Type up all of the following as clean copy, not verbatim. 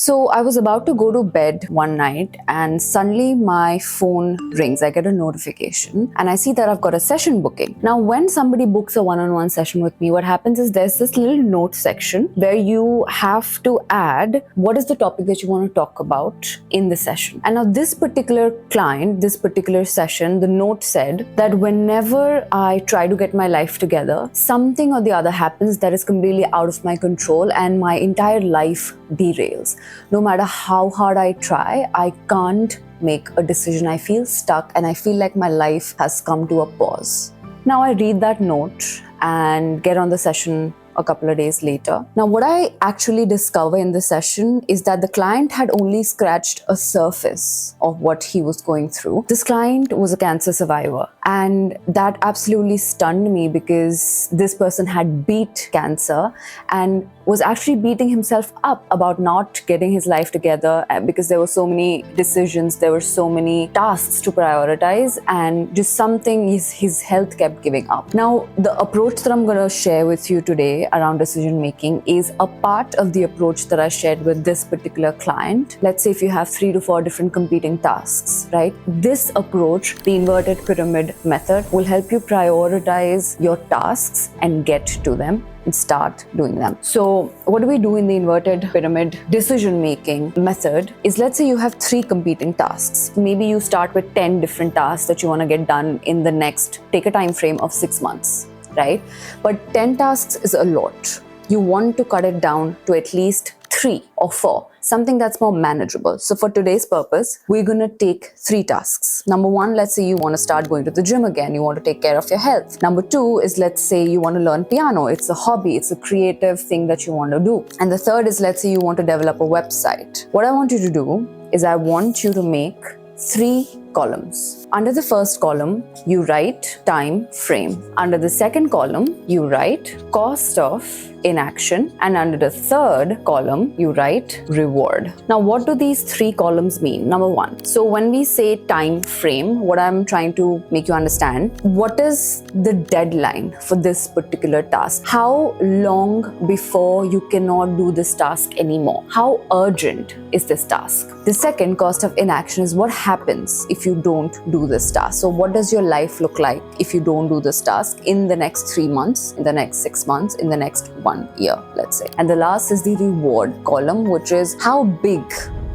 So I was about to go to bed one night and suddenly my phone rings. I get a notification and I see that I've got a session booking. Now, when somebody books a one-on-one session with me, what happens is there's this little note section where you have to add what is the topic that you want to talk about in the session. And now this particular client, this particular session, the note said that whenever I try to get my life together, something or the other happens that is completely out of my control and my entire life derails. No matter how hard I try, I can't make a decision. I feel stuck and I feel like my life has come to a pause. Now I read that note and get on the session a couple of days later. Now, what I actually discover in the session is that the client had only scratched a surface of what he was going through. This client was a cancer survivor, and that absolutely stunned me because this person had beat cancer and was actually beating himself up about not getting his life together because there were so many decisions, there were so many tasks to prioritize, and just something his health kept giving up. Now, the approach that I'm going to share with you today around decision making is a part of the approach that I shared with this particular client. Let's say if you have 3 to 4 different competing tasks, right? This approach, the inverted pyramid method, will help you prioritize your tasks and get to them and start doing them. So what do we do in the inverted pyramid decision making method is, let's say you have 3 competing tasks. Maybe you start with 10 different tasks that you want to get done in the next, take a time frame of 6 months, right? But 10 tasks is a lot. You want to cut it down to at least 3 or 4, something that's more manageable. So for today's purpose, we're going to take 3 tasks. Number 1, let's say you want to start going to the gym again. You want to take care of your health. Number 2 is, let's say you want to learn piano. It's a hobby. It's a creative thing that you want to do. And the third is, let's say you want to develop a website. What I want you to do is I want you to make 3 columns. Under the first column, you write time frame. Under the second column, you write cost of inaction. And under the third column, you write reward. Now, what do these 3 columns mean? Number 1. So when we say time frame, what I'm trying to make you understand, what is the deadline for this particular task? How long before you cannot do this task anymore? How urgent is this task? The second, cost of inaction, is what happens if you don't do this task. So what does your life look like if you don't do this task in the next 3 months, in the next 6 months, in the next 1 year, let's say. And the last is the reward column, which is how big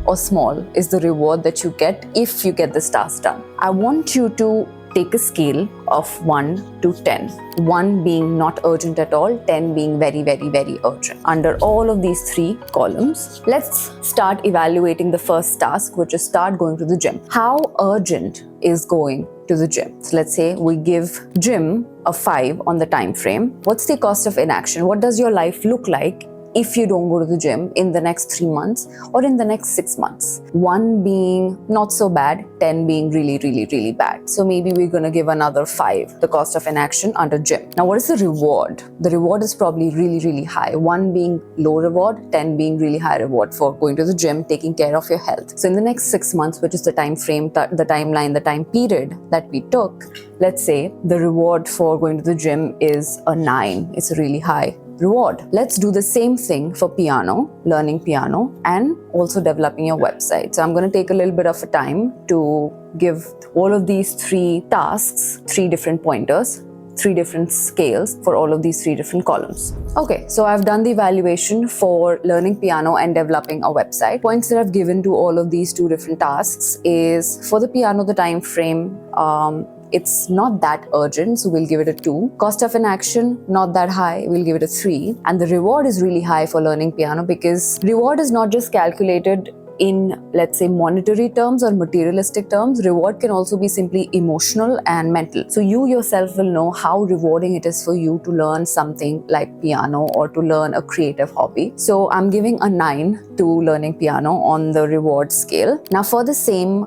or small is the reward that you get if you get this task done. I want you to take a scale of 1 to 10. 1 being not urgent at all, 10 being very, very, very urgent. Under all of these 3 columns, let's start evaluating the first task, which is start going to the gym. How urgent is going to the gym? So let's say we give gym a 5 on the time frame. What's the cost of inaction? What does your life look like if you don't go to the gym in the next 3 months or in the next 6 months? 1 being not so bad, 10 being really, really, really bad. So maybe we're going to give another 5, the cost of inaction under gym. Now, what is the reward? The reward is probably really, really high. 1 being low reward, 10 being really high reward for going to the gym, taking care of your health. So in the next 6 months, which is the time frame, the timeline, the time period that we took, let's say the reward for going to the gym is a 9. It's a really high reward. Let's do the same thing for piano, learning piano, and also developing your website. So I'm going to take a little bit of a time to give all of these 3 tasks 3 different pointers, 3 different scales for all of these 3 different columns. Okay, so I've done the evaluation for learning piano and developing a website. Points that I've given to all of these 2 different tasks is, for the piano, the time frame, it's not that urgent, so we'll give it a 2. Cost of inaction, not that high, we'll give it a 3. And the reward is really high for learning piano because reward is not just calculated in, let's say, monetary terms or materialistic terms. Reward can also be simply emotional and mental. So you yourself will know how rewarding it is for you to learn something like piano or to learn a creative hobby. So I'm giving a 9 to learning piano on the reward scale. Now, for the same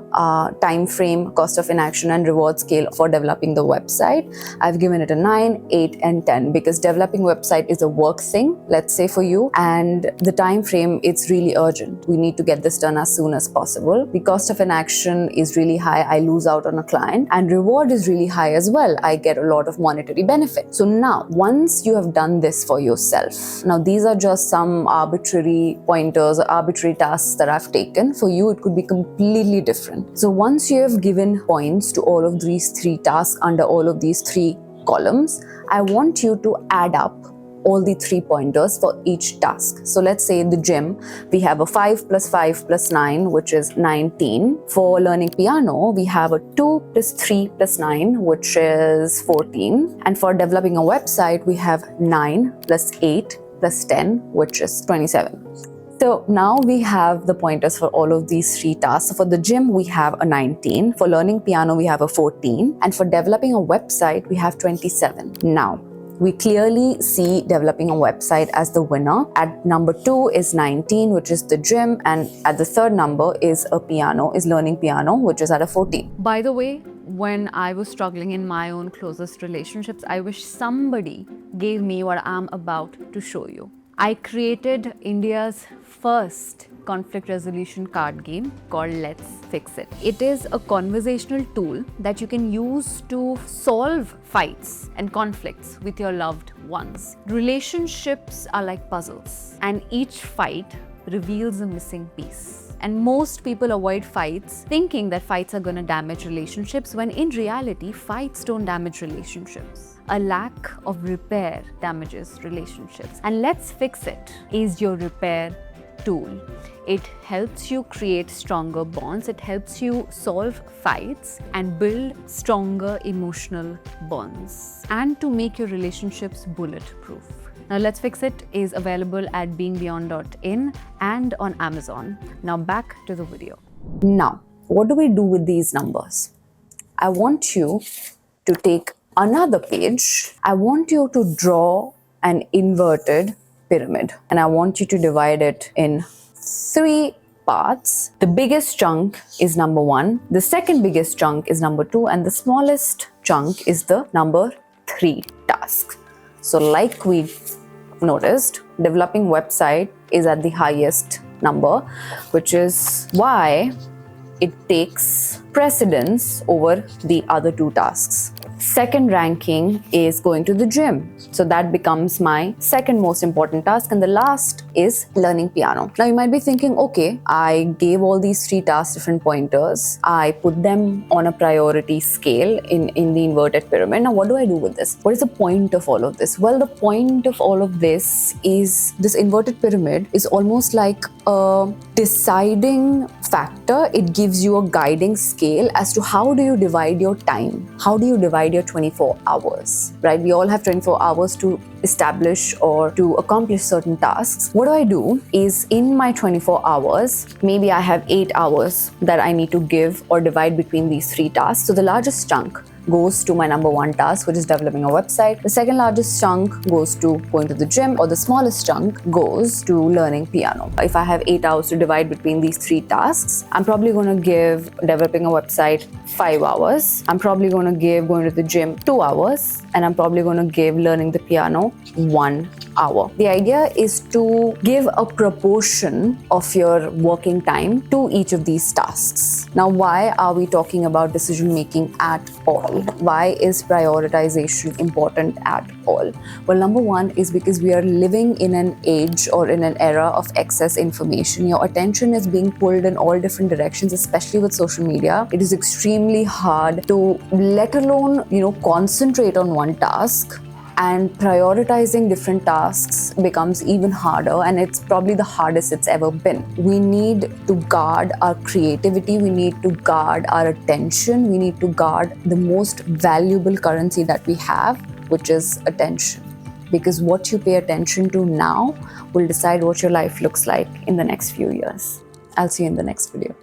time frame, cost of inaction and reward scale for developing the website, I've given it a 9, 8 and 10 because developing website is a work thing, let's say, for you, and the time frame, it's really urgent. We need to get this gets done as soon as possible. The cost of inaction is really high. I lose out on a client, and reward is really high as well. I get a lot of monetary benefit. So now, once you have done this for yourself, now these are just some arbitrary pointers or arbitrary tasks that I've taken. For you, it could be completely different. So once you have given points to all of these 3 tasks under all of these 3 columns, I want you to add up all the 3 pointers for each task. So let's say in the gym, we have a 5 plus 5 plus 9, which is 19. For learning piano, we have a 2 plus 3 plus 9, which is 14. And for developing a website, we have 9 plus 8 plus 10, which is 27. So now we have the pointers for all of these 3 tasks. So for the gym, we have a 19. For learning piano, we have a 14. And for developing a website, we have 27. Now, we clearly see developing a website as the winner. At number 2 is 19, which is the gym. And at the 3rd number is learning piano, which is at a 14. By the way, when I was struggling in my own closest relationships, I wish somebody gave me what I'm about to show you. I created India's first conflict resolution card game called Let's Fix It. It is a conversational tool that you can use to solve fights and conflicts with your loved ones. Relationships are like puzzles, and each fight reveals a missing piece. And most people avoid fights thinking that fights are going to damage relationships, when in reality, fights don't damage relationships. A lack of repair damages relationships. And Let's Fix It is your repair tool. It helps you create stronger bonds. It helps you solve fights and build stronger emotional bonds, and to make your relationships bulletproof. Now, Let's Fix It is available at beingbeyond.in and on Amazon. Now, back to the video. Now, what do we do with these numbers? I want you to take another page. I want you to draw an inverted pyramid, and I want you to divide it in 3 parts. The biggest chunk is number 1, the second biggest chunk is number 2, and the smallest chunk is the number 3 task. So like we noticed, developing website is at the highest number, which is why it takes precedence over the other 2 tasks. Second ranking is going to the gym. So that becomes my second most important task. And the last is learning piano. Now you might be thinking, okay, I gave all these 3 tasks different pointers. I put them on a priority scale in the inverted pyramid. Now what do I do with this? What is the point of all of this? Well, the point of all of this is this inverted pyramid is almost like a deciding factor. It gives you a guiding scale as to how do you divide your time? How do you divide your 24 hours, right? We all have 24 hours to establish or to accomplish certain tasks. What I do is in my 24 hours, maybe I have 8 hours that I need to give or divide between these 3 tasks. So the largest chunk goes to my number 1 task, which is developing a website. The second largest chunk goes to going to the gym, or the smallest chunk goes to learning piano. If I have 8 hours to divide between these 3 tasks, I'm probably going to give developing a website 5 hours. I'm probably going to give going to the gym 2 hours, and I'm probably going to give learning the piano 1 hour. The idea is to give a proportion of your working time to each of these tasks. Now, why are we talking about decision making at all? Why is prioritization important at all? Well, number 1 is because we are living in an age or in an era of excess information. Your attention is being pulled in all different directions, especially with social media. It is extremely hard to, let alone, concentrate on one task. And prioritizing different tasks becomes even harder, and it's probably the hardest it's ever been. We need to guard our creativity, we need to guard our attention, we need to guard the most valuable currency that we have, which is attention. Because what you pay attention to now will decide what your life looks like in the next few years. I'll see you in the next video.